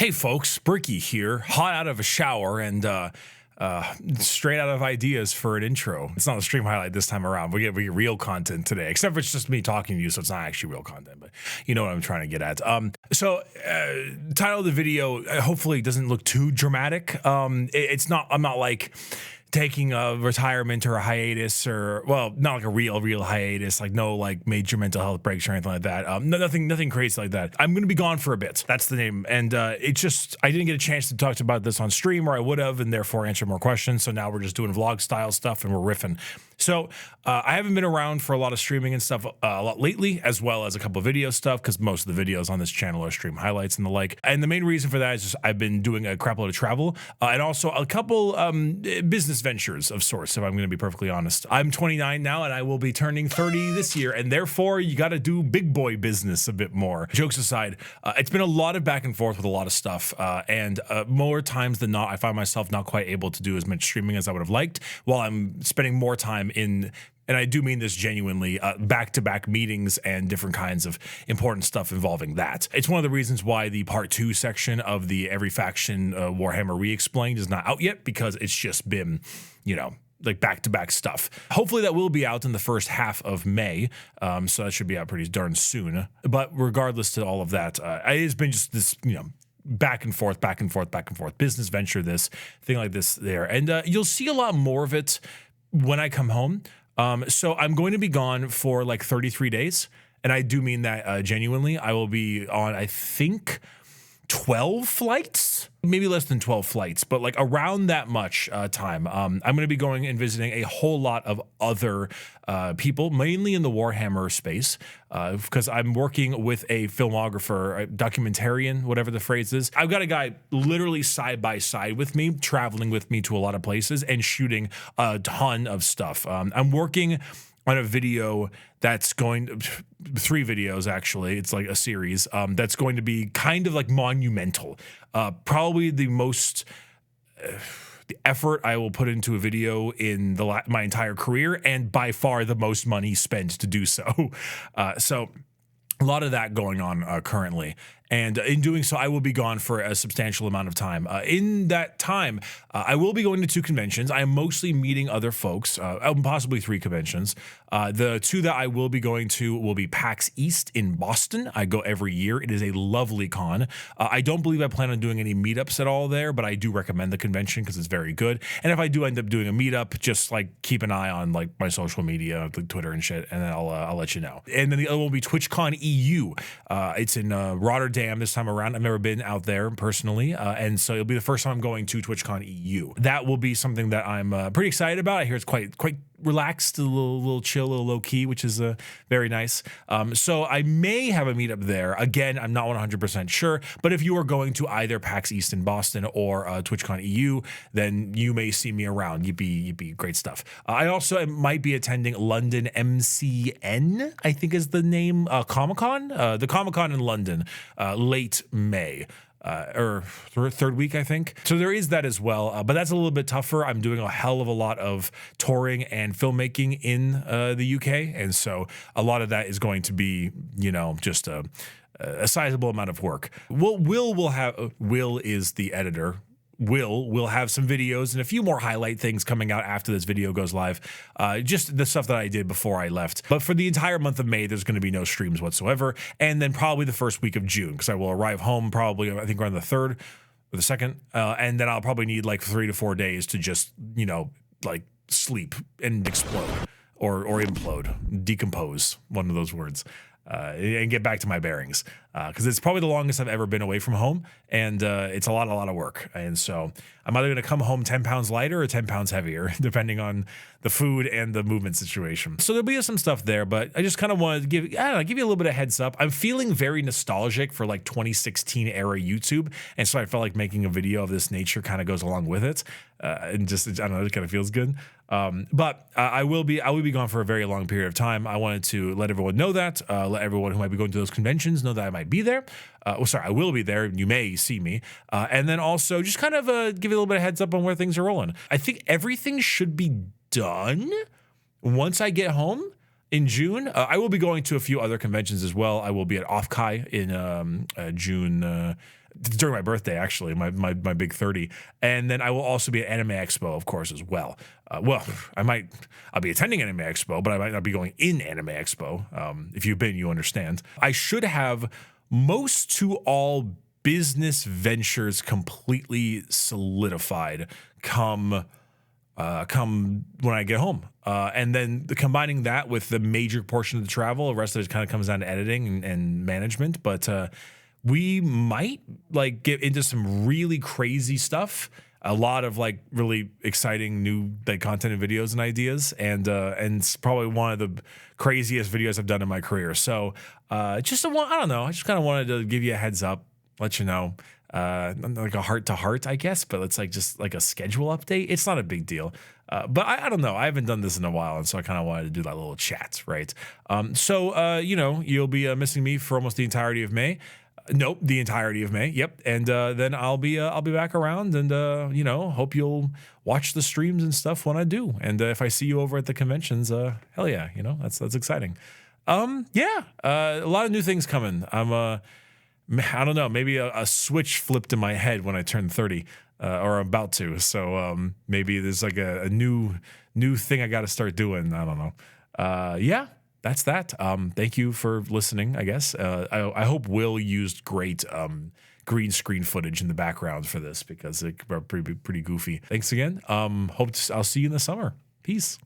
Hey folks, Bricky here, hot out of a shower and straight out of ideas for an intro. It's not a stream highlight this time around. We get real content today, except for it's just me talking to you, so it's not actually real content, but you know what I'm trying to get at. Title of the video hopefully doesn't look too dramatic. It's not. I'm not like taking a retirement or a hiatus, or well, not like a real hiatus, like no like major mental health breaks or anything like that. Nothing crazy like that. I'm gonna be gone for a bit. That's the name. And it just, I didn't get a chance to talk about this on stream, or I would have, and therefore answer more questions. So now we're just doing vlog style stuff and we're riffing. So I haven't been around for a lot of streaming and stuff a lot lately, as well as a couple of video stuff, because most of the videos on this channel are stream highlights and the like. And the main reason for that is just I've been doing a crap load of travel and also a couple business ventures of sorts, if I'm going to be perfectly honest. I'm 29 now and I will be turning 30 this year, and therefore you got to do big boy business a bit more. Jokes aside, it's been a lot of back and forth with a lot of stuff, and more times than not I find myself not quite able to do as much streaming as I would have liked, while I'm spending more time in, and I do mean this genuinely, back-to-back meetings and different kinds of important stuff involving that. It's one of the reasons why the part 2 section of the Every Faction Warhammer Re-Explained is not out yet, because it's just been, you know, like back-to-back stuff. Hopefully that will be out in the first half of May, so that should be out pretty darn soon. But regardless to all of that, it has been just this, you know, back and forth, business venture, this thing like this there. And you'll see a lot more of it when I come home. So I'm going to be gone for like 33 days. And I do mean that genuinely. I will be on, I think, 12 flights, maybe less than 12 flights, but like around that much time. I'm going to be going and visiting a whole lot of other people, mainly in the Warhammer space, because I'm working with a filmographer, a documentarian, whatever the phrase is. I've got a guy literally side by side with me, traveling with me to a lot of places and shooting a ton of stuff. I'm working on a video that's going, 3 videos actually, it's like a series, that's going to be kind of like monumental. Probably the most the effort I will put into a video in my entire career, and by far the most money spent to do so. So a lot of that going on currently. And in doing so, I will be gone for a substantial amount of time. In that time, I will be going to 2 conventions. I am mostly meeting other folks, possibly 3 conventions. The 2 that I will be going to will be PAX East in Boston. I go every year. It is a lovely con. I don't believe I plan on doing any meetups at all there, but I do recommend the convention because it's very good. And if I do end up doing a meetup, just like keep an eye on like my social media, like Twitter and shit, and then I'll let you know. And then the other one will be TwitchCon EU. It's in Rotterdam this time around. I've never been out there personally, and so it'll be the first time I'm going to TwitchCon EU. That will be something that I'm pretty excited about. I hear it's quite relaxed, a little chill, a little low key, which is very nice. So I may have a meetup there. Again, I'm not 100% sure, but if you are going to either PAX East in Boston or TwitchCon EU, then you may see me around. You'd be great stuff. I also might be attending London MCN, I think is the name, Comic-Con, the Comic-Con in London, late May. Or third week, I think. So there is that as well, but that's a little bit tougher. I'm doing a hell of a lot of touring and filmmaking in the UK, and so a lot of that is going to be, you know, just a sizable amount of work. Will is the editor. We'll have some videos and a few more highlight things coming out after this video goes live. Just the stuff that I did before I left. But for the entire month of May, there's going to be no streams whatsoever. And then probably the first week of June, because I will arrive home probably, I think, around the 3rd or the 2nd. And then I'll probably need like 3 to 4 days to just, you know, like sleep and explode or implode, decompose, one of those words. And get back to my bearings, because it's probably the longest I've ever been away from home, and it's a lot of work. And so I'm either going to come home 10 pounds lighter or 10 pounds heavier, depending on the food and the movement situation. So there'll be some stuff there, but I just kind of wanted to give you a little bit of heads up. I'm feeling very nostalgic for like 2016 era YouTube, and so I felt like making a video of this nature kind of goes along with it, and just, I don't know, it kind of feels good. But I will be gone for a very long period of time. I wanted to let everyone know that, let everyone who might be going to those conventions know that I might be there. I will be there. You may see me. And then also just kind of give you a little bit of heads up on where things are rolling. I think everything should be done once I get home in June. I will be going to a few other conventions as well. I will be at Offkai in June during my birthday, actually, my big 30. And then I will also be at Anime Expo, of course, as well. Well, I'll be attending Anime Expo, but I might not be going in Anime Expo. If you've been, you understand. I should have most to all business ventures completely solidified come when I get home. And then combining that with the major portion of the travel, the rest of it kind of comes down to editing and management. But we might like get into some really crazy stuff. A lot of like really exciting new like content and videos and ideas, and it's probably one of the craziest videos I've done in my career. So I don't know. I just kind of wanted to give you a heads up, let you know, like a heart to heart, I guess, but it's like just like a schedule update. It's not a big deal. But I don't know. I haven't done this in a while, and so I kind of wanted to do that little chat, right? You know, you'll be missing me for almost the entirety of May. Nope, the entirety of May. Yep, and then I'll be back around, and you know, hope you'll watch the streams and stuff when I do. And if I see you over at the conventions, hell yeah, you know, that's exciting. Yeah, a lot of new things coming. I don't know, maybe a switch flipped in my head when I turned 30, or about to. So maybe there's like a new thing I got to start doing. I don't know. Yeah. That's that. Thank you for listening, I guess. I hope Will used great green screen footage in the background for this because it's pretty goofy. Thanks again. I'll see you in the summer. Peace.